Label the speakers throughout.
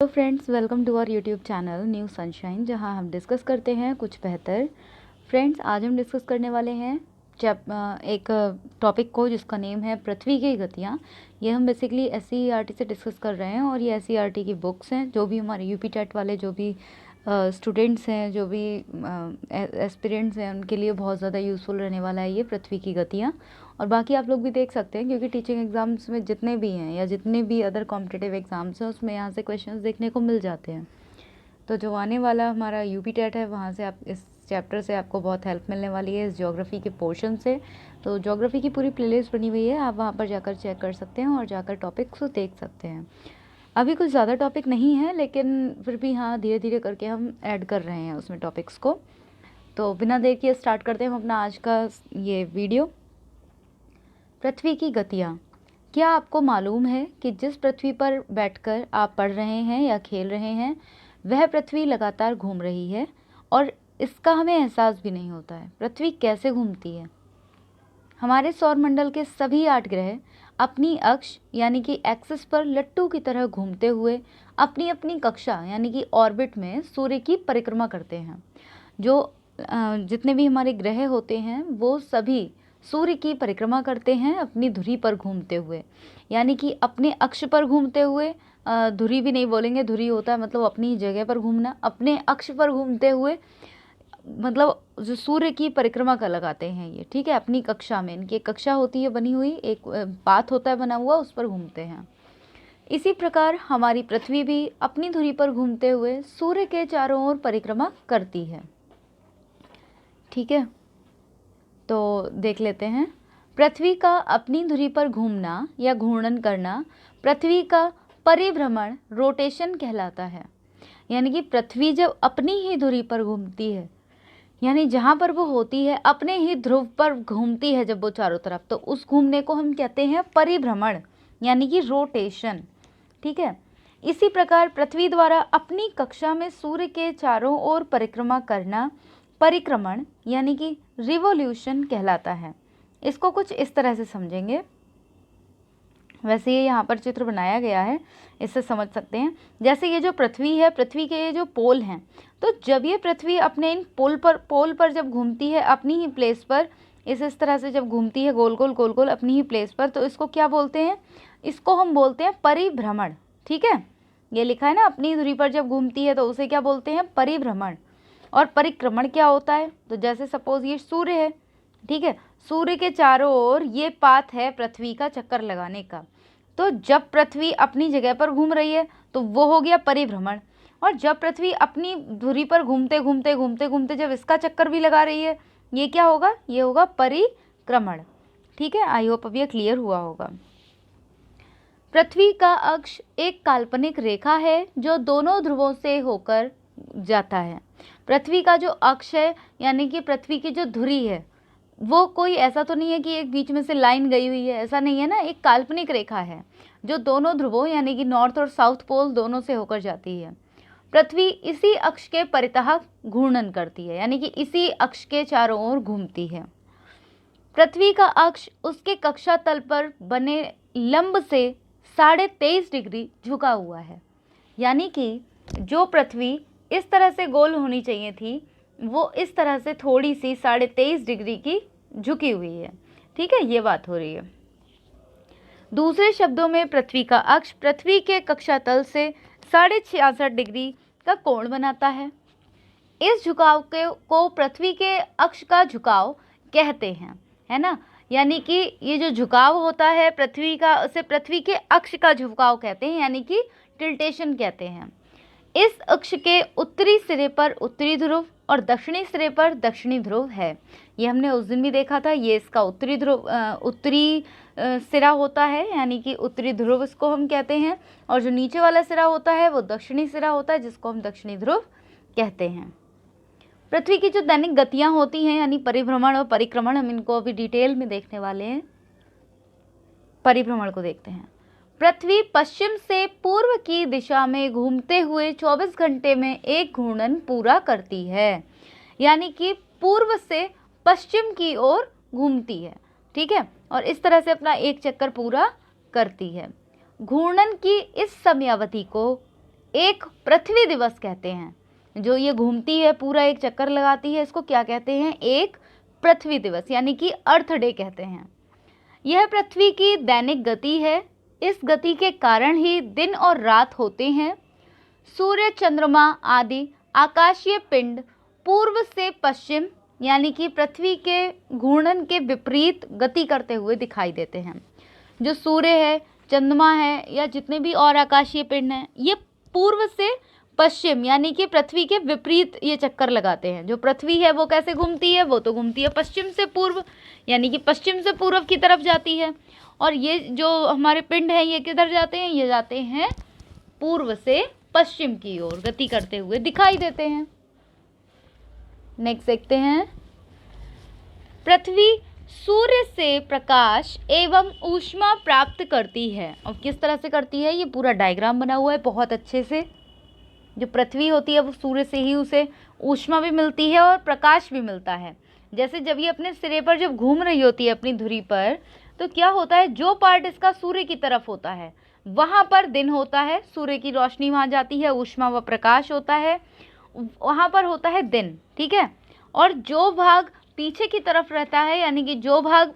Speaker 1: तो friends, welcome to our YouTube channel New Sunshine, जहां हम डिस्कस करते हैं कुछ बेहतर। फ्रेंड्स, आज हम डिस्कस करने वाले हैं एक टॉपिक को जिसका नेम है पृथ्वी की गतियां। ये हम बेसिकली एससीईआरटी से डिस्कस कर रहे हैं और ये एससीईआरटी की बुक्स हैं। जो भी हमारे यूपी टेट वाले जो भी स्टूडेंट्स हैं, जो भी एस्पिरेंट्स हैं, उनके लिए बहुत ज़्यादा यूज़फुल रहने वाला है ये पृथ्वी की गतियाँ। और बाकी आप लोग भी देख सकते हैं, क्योंकि टीचिंग एग्ज़ाम्स में जितने भी हैं या जितने भी अदर कॉम्पिटिटिव एग्ज़ाम्स हैं उसमें यहाँ से क्वेश्चंस देखने को मिल जाते हैं। तो जो आने वाला हमारा यूपी टेट है, वहाँ से आप इस चैप्टर से आपको बहुत हेल्प मिलने वाली है, इस ज्योग्राफी के पोर्शन से। तो ज्योग्राफी की पूरी प्लेलिस्ट बनी हुई है, आप वहाँ पर जाकर चेक कर सकते हैं और जाकर टॉपिक्स को देख सकते हैं। अभी कुछ ज़्यादा टॉपिक नहीं है, लेकिन फिर भी हाँ, धीरे धीरे करके हम ऐड कर रहे हैं उसमें टॉपिक्स को। तो बिना देर किए स्टार्ट करते हैं हम अपना आज का ये वीडियो। पृथ्वी की गतियाँ। क्या आपको मालूम है कि जिस पृथ्वी पर बैठकर आप पढ़ रहे हैं या खेल रहे हैं, वह पृथ्वी लगातार घूम रही है और इसका हमें एहसास भी नहीं होता है। पृथ्वी कैसे घूमती है? हमारे सौरमंडल के सभी 8 ग्रह अपनी अक्ष यानी कि एक्सिस पर लट्टू की तरह घूमते हुए अपनी अपनी कक्षा यानी कि ऑर्बिट में सूर्य की परिक्रमा करते हैं। जो जितने भी हमारे ग्रह होते हैं वो सभी सूर्य की परिक्रमा करते हैं अपनी धुरी पर घूमते हुए, यानी कि अपने अक्ष पर घूमते हुए। धुरी भी नहीं बोलेंगे, धुरी होता है मतलब अपनी जगह पर घूमना, अपने अक्ष पर घूमते हुए मतलब जो सूर्य की परिक्रमा का लगाते हैं ये, ठीक है। अपनी कक्षा में, इनकी एक कक्षा होती है बनी हुई, एक पाथ होता है बना हुआ, उस पर घूमते हैं। इसी प्रकार हमारी पृथ्वी भी अपनी धुरी पर घूमते हुए सूर्य के चारों ओर परिक्रमा करती है, ठीक है। तो देख लेते हैं। पृथ्वी का अपनी धुरी पर घूमना या घूर्णन करना पृथ्वी का परिभ्रमण रोटेशन कहलाता है। यानी कि पृथ्वी जब अपनी ही धुरी पर घूमती है, यानी जहाँ पर वो होती है अपने ही ध्रुव पर घूमती है जब वो चारों तरफ, तो उस घूमने को हम कहते हैं परिभ्रमण यानी कि रोटेशन, ठीक है। इसी प्रकार पृथ्वी द्वारा अपनी कक्षा में सूर्य के चारों ओर परिक्रमा करना परिक्रमण यानी कि रिवोल्यूशन कहलाता है। इसको कुछ इस तरह से समझेंगे। वैसे ये यहाँ पर चित्र बनाया गया है, इससे समझ सकते हैं। जैसे ये जो पृथ्वी है, पृथ्वी के ये जो पोल हैं, तो जब ये पृथ्वी अपने इन पोल पर जब घूमती है अपनी ही प्लेस पर, इस तरह से जब घूमती है गोल गोल अपनी ही प्लेस पर, तो इसको क्या बोलते हैं? इसको हम बोलते हैं परिभ्रमण, ठीक है। ये लिखा है ना, अपनी धुरी पर जब घूमती है तो उसे क्या बोलते हैं? परिभ्रमण। और परिक्रमण क्या होता है? तो जैसे सपोज ये सूर्य है, ठीक है, सूर्य के चारों ओर ये पाथ है पृथ्वी का चक्कर लगाने का। तो जब पृथ्वी अपनी जगह पर घूम रही है तो वो हो गया परिभ्रमण, और जब पृथ्वी अपनी धुरी पर घूमते घूमते घूमते घूमते जब इसका चक्कर भी लगा रही है, ये क्या होगा? ये होगा परिक्रमण, ठीक है। आई होप अब ये क्लियर हुआ होगा। पृथ्वी का अक्ष एक काल्पनिक रेखा है जो दोनों ध्रुवों से होकर जाता है। पृथ्वी का जो अक्ष है यानी कि पृथ्वी की जो धुरी है, वो कोई ऐसा तो नहीं है कि एक बीच में से लाइन गई हुई है, ऐसा नहीं है ना। एक काल्पनिक रेखा है जो दोनों ध्रुवों यानी कि नॉर्थ और साउथ पोल दोनों से होकर जाती है। पृथ्वी इसी अक्ष के परितः घूर्णन करती है, यानी कि इसी अक्ष के चारों ओर घूमती है। पृथ्वी का अक्ष उसके कक्षा तल पर बने लंब से 23.5 डिग्री झुका हुआ है। यानी कि जो पृथ्वी इस तरह से गोल होनी चाहिए थी, वो इस तरह से थोड़ी सी 23.5 डिग्री की झुकी हुई है, ठीक है। ये बात हो रही है। दूसरे शब्दों में पृथ्वी का अक्ष पृथ्वी के कक्षा तल से 66.5 डिग्री का कोण बनाता है। इस झुकाव को पृथ्वी के अक्ष का झुकाव कहते हैं, है ना। यानी कि ये जो झुकाव होता है पृथ्वी का, उसे पृथ्वी के अक्ष का झुकाव कहते हैं, यानी कि टिल्टेशन कहते हैं। इस अक्ष के उत्तरी सिरे पर उत्तरी ध्रुव और दक्षिणी सिरे पर दक्षिणी ध्रुव है। ये हमने उस दिन भी देखा था। ये इसका उत्तरी ध्रुव उत्तरी सिरा होता है, यानी कि उत्तरी ध्रुव इसको हम कहते हैं, और जो नीचे वाला सिरा होता है वो दक्षिणी सिरा होता है, जिसको हम दक्षिणी ध्रुव कहते हैं। पृथ्वी की जो दैनिक गतियां होती हैं यानी परिभ्रमण और परिक्रमण, हम इनको अभी डिटेल में देखने वाले हैं। परिभ्रमण को देखते हैं। पृथ्वी पश्चिम से पूर्व की दिशा में घूमते हुए 24 घंटे में एक घूर्णन पूरा करती है, यानी कि पूर्व से पश्चिम की ओर घूमती है, ठीक है, और इस तरह से अपना एक चक्कर पूरा करती है। घूर्णन की इस समयावधि को एक पृथ्वी दिवस कहते हैं। जो ये घूमती है, पूरा एक चक्कर लगाती है, इसको क्या कहते हैं? एक पृथ्वी दिवस, यानी कि अर्थ डे कहते हैं। यह पृथ्वी की दैनिक गति है। इस गति के कारण ही दिन और रात होते हैं। सूर्य, चंद्रमा आदि आकाशीय पिंड पूर्व से पश्चिम, यानी कि पृथ्वी के घूर्णन के विपरीत गति करते हुए दिखाई देते हैं। जो सूर्य है, चंद्रमा है, या जितने भी और आकाशीय पिंड हैं, ये पूर्व से पश्चिम यानी कि पृथ्वी के विपरीत ये चक्कर लगाते हैं। जो पृथ्वी है वो कैसे घूमती है? वो तो घूमती है पश्चिम से पूर्व, यानी कि पश्चिम से पूर्व की तरफ जाती है। और ये जो हमारे पिंड हैं ये किधर जाते हैं? ये जाते हैं पूर्व से पश्चिम की ओर गति करते हुए दिखाई देते हैं। नेक्स्ट देखते हैं, पृथ्वी सूर्य से प्रकाश एवं ऊष्मा प्राप्त करती है। और किस तरह से करती है? ये पूरा डायग्राम बना हुआ है बहुत अच्छे से। जो पृथ्वी होती है वो सूर्य से ही उसे ऊष्मा भी मिलती है और प्रकाश भी मिलता है। जैसे जब ये अपने सिरे पर जब घूम रही होती है अपनी धुरी पर, तो क्या होता है? जो पार्ट इसका सूर्य की तरफ होता है वहाँ पर दिन होता है, सूर्य की रोशनी वहाँ जाती है, ऊष्मा व प्रकाश होता है, वहाँ पर होता है दिन, ठीक है। और जो भाग पीछे की तरफ रहता है, यानी कि जो भाग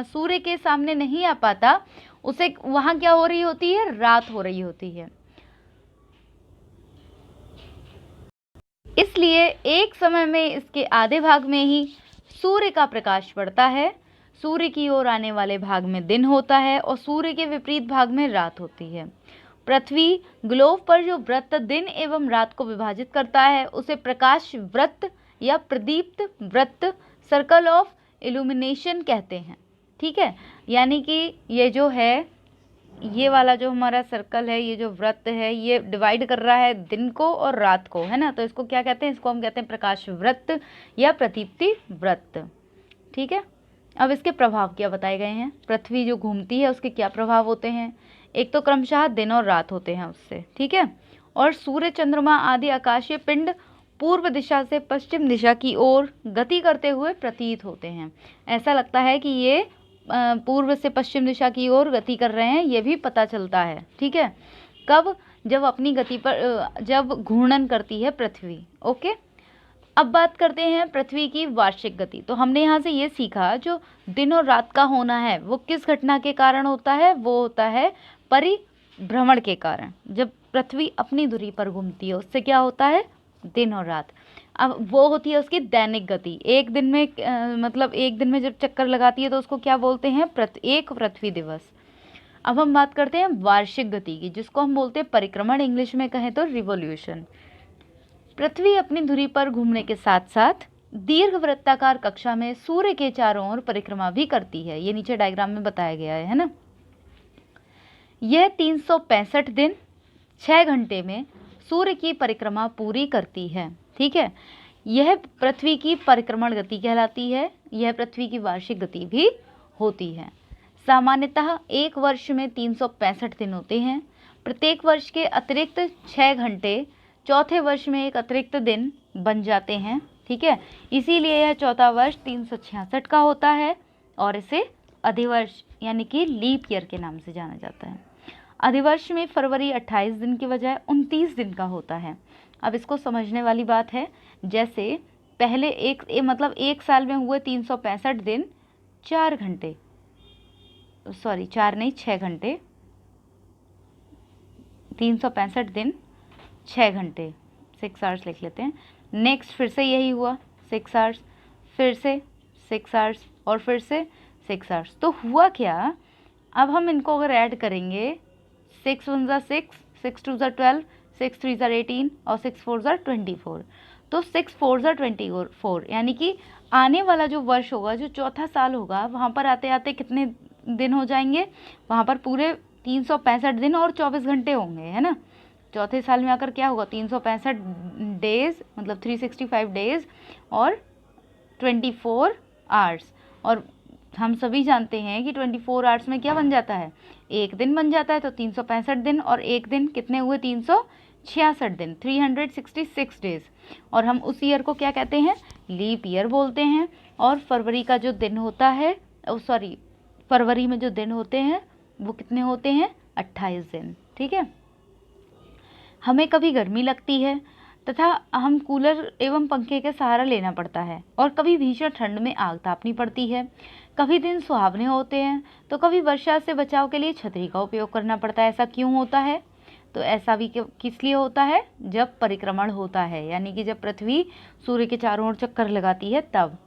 Speaker 1: सूर्य के सामने नहीं आ पाता, उसे वहाँ क्या हो रही होती है? रात हो रही होती है। इसलिए एक समय में इसके आधे भाग में ही सूर्य का प्रकाश पड़ता है, सूर्य की ओर आने वाले भाग में दिन होता है और सूर्य के विपरीत भाग में रात होती है। पृथ्वी ग्लोब पर जो वृत्त दिन एवं रात को विभाजित करता है उसे प्रकाश वृत्त या प्रदीप्त वृत्त, सर्कल ऑफ इल्यूमिनेशन कहते हैं, ठीक है। यानी कि ये जो है, ये वाला जो हमारा सर्कल है, ये जो वृत्त है, ये डिवाइड कर रहा है दिन को और रात को, है ना। तो इसको क्या कहते हैं? इसको हम कहते हैं प्रकाश वृत्त या प्रदीप्ति वृत्त, ठीक है। अब इसके प्रभाव क्या बताए गए हैं? पृथ्वी जो घूमती है उसके क्या प्रभाव होते हैं? एक तो क्रमशः दिन और रात होते हैं उससे, ठीक है। और सूर्य, चंद्रमा आदि आकाशीय पिंड पूर्व दिशा से पश्चिम दिशा की ओर गति करते हुए प्रतीत होते हैं। ऐसा लगता है कि ये पूर्व से पश्चिम दिशा की ओर गति कर रहे हैं, ये भी पता चलता है, ठीक है। कब? जब अपनी गति पर जब घूर्णन करती है पृथ्वी। ओके, अब बात करते हैं पृथ्वी की वार्षिक गति। तो हमने यहाँ से ये सीखा, जो दिन और रात का होना है वो किस घटना के कारण होता है? वो होता है परिभ्रमण के कारण। जब पृथ्वी अपनी धुरी पर घूमती है उससे क्या होता है? दिन और रात। अब वो होती है उसकी दैनिक गति। एक दिन में मतलब एक दिन में जब चक्कर लगाती है तो उसको क्या बोलते हैं? एक पृथ्वी दिवस। अब हम बात करते हैं वार्षिक गति की, जिसको हम बोलते हैं परिक्रमण, इंग्लिश में कहें तो रिवॉल्यूशन। पृथ्वी अपनी धुरी पर घूमने के साथ साथ दीर्घ वृत्ताकार कक्षा में सूर्य के चारों ओर परिक्रमा भी करती है। ये नीचे डायग्राम में बताया गया है ना। यह 365 दिन 6 घंटे में सूर्य की परिक्रमा पूरी करती है, ठीक है। यह पृथ्वी की परिक्रमण गति कहलाती है। यह पृथ्वी की वार्षिक गति भी होती है। सामान्यतः एक वर्ष में 365 दिन होते हैं। प्रत्येक वर्ष के अतिरिक्त 6 घंटे चौथे वर्ष में एक अतिरिक्त दिन बन जाते हैं, ठीक है। इसीलिए यह चौथा वर्ष 366 का होता है और इसे अधिवर्ष यानी कि लीप ईयर के नाम से जाना जाता है। अधिवर्ष में फरवरी 28 दिन की बजाय 29 दिन का होता है। अब इसको समझने वाली बात है, जैसे पहले एक साल में हुए 365 दिन 6 घंटे 365 दिन 6 घंटे 6 आवर्स लिख लेते हैं। नेक्स्ट फिर से यही हुआ 6 आवर्स, फिर से 6 आवर्स और फिर से 6 आवर्स। तो हुआ क्या? अब हम इनको अगर ऐड करेंगे, 6 1 ज़ा 6, 6 2 ज़ा 12, 6 3 ज़ा 18 और 6 4 ज़ा 24। तो 6 4 ज़ा 24, यानी कि आने वाला जो वर्ष होगा, जो चौथा साल होगा, वहाँ पर आते आते कितने दिन हो जाएंगे? वहाँ पर पूरे 365 दिन और 24 घंटे होंगे, है ना। चौथे साल में आकर क्या होगा? 365 डेज मतलब 365 डेज और 24 आवर्स। और हम सभी जानते हैं कि 24 आवर्स में क्या बन जाता है? एक दिन बन जाता है। तो 365 दिन और एक दिन कितने हुए? 366 दिन, 366 डेज। और हम उस ईयर को क्या कहते हैं? लीप ईयर बोलते हैं। और फरवरी का जो दिन होता है, फरवरी में जो दिन होते हैं वो कितने होते हैं? 28 दिन, ठीक है। हमें कभी गर्मी लगती है तथा हम कूलर एवं पंखे का सहारा लेना पड़ता है, और कभी भीषण ठंड में आग तापनी पड़ती है। कभी दिन सुहावने होते हैं तो कभी वर्षा से बचाव के लिए छतरी का उपयोग करना पड़ता है। ऐसा क्यों होता है? तो ऐसा भी किस लिए होता है? जब परिक्रमण होता है, यानी कि जब पृथ्वी सूर्य के चारों ओर चक्कर लगाती है तब।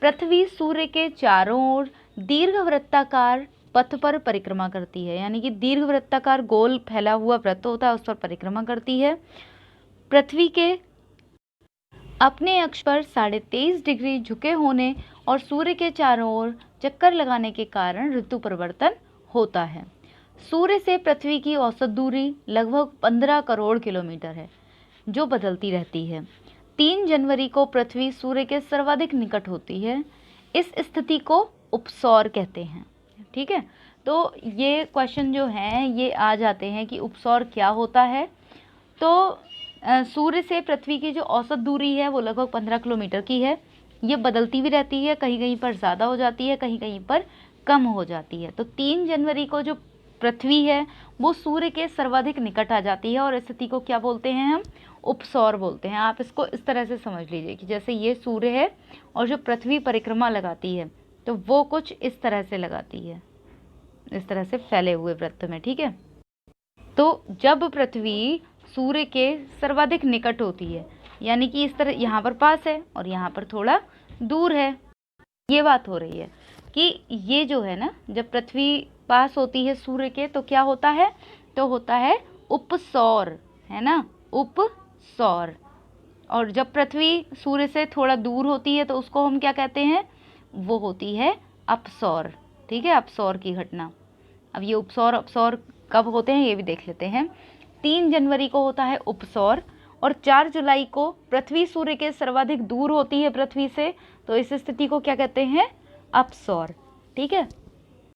Speaker 1: पृथ्वी सूर्य के चारों ओर दीर्घवृत्ताकार पथ पर परिक्रमा करती है, यानी कि दीर्घवृत्ताकार गोल फैला हुआ वृत्त होता है, उस पर परिक्रमा करती है। पृथ्वी के अपने अक्ष पर 23.5 डिग्री झुके होने और सूर्य के चारों ओर चक्कर लगाने के कारण ऋतु परिवर्तन होता है। सूर्य से पृथ्वी की औसत दूरी लगभग 15 करोड़ किलोमीटर है, जो बदलती रहती है। 3 जनवरी को पृथ्वी सूर्य के सर्वाधिक निकट होती है। इस स्थिति को उपसौर कहते हैं। ठीक है, तो ये क्वेश्चन जो हैं ये आ जाते हैं कि उपसौर क्या होता है। तो सूर्य से पृथ्वी की जो औसत दूरी है वो लगभग 15 किलोमीटर की है। ये बदलती भी रहती है, कहीं कहीं पर ज़्यादा हो जाती है, कहीं कहीं पर कम हो जाती है। तो 3 जनवरी को जो पृथ्वी है वो सूर्य के सर्वाधिक निकट आ जाती है, और इस स्थिति को क्या बोलते हैं? हम उपसौर बोलते हैं। आप इसको इस तरह से समझ लीजिए कि जैसे ये सूर्य है और जो पृथ्वी परिक्रमा लगाती है तो वो कुछ इस तरह से लगाती है, इस तरह से फैले हुए वृत्त में। ठीक है, तो जब पृथ्वी सूर्य के सर्वाधिक निकट होती है, यानी कि इस तरह यहाँ पर पास है और यहाँ पर थोड़ा दूर है, ये बात हो रही है कि ये जो है ना, जब पृथ्वी पास होती है सूर्य के तो क्या होता है? तो होता है उपसौर, है ना, उपसौर। और जब पृथ्वी सूर्य से थोड़ा दूर होती है तो उसको हम क्या कहते हैं? वो होती है अपसौर। ठीक है, अपसौर की घटना। अब ये उपसौर अपसौर कब होते हैं ये भी देख लेते हैं। 3 जनवरी को होता है उपसौर, और 4 जुलाई को पृथ्वी सूर्य के सर्वाधिक दूर होती है पृथ्वी से, तो इस स्थिति को क्या कहते हैं? अपसौर। ठीक है,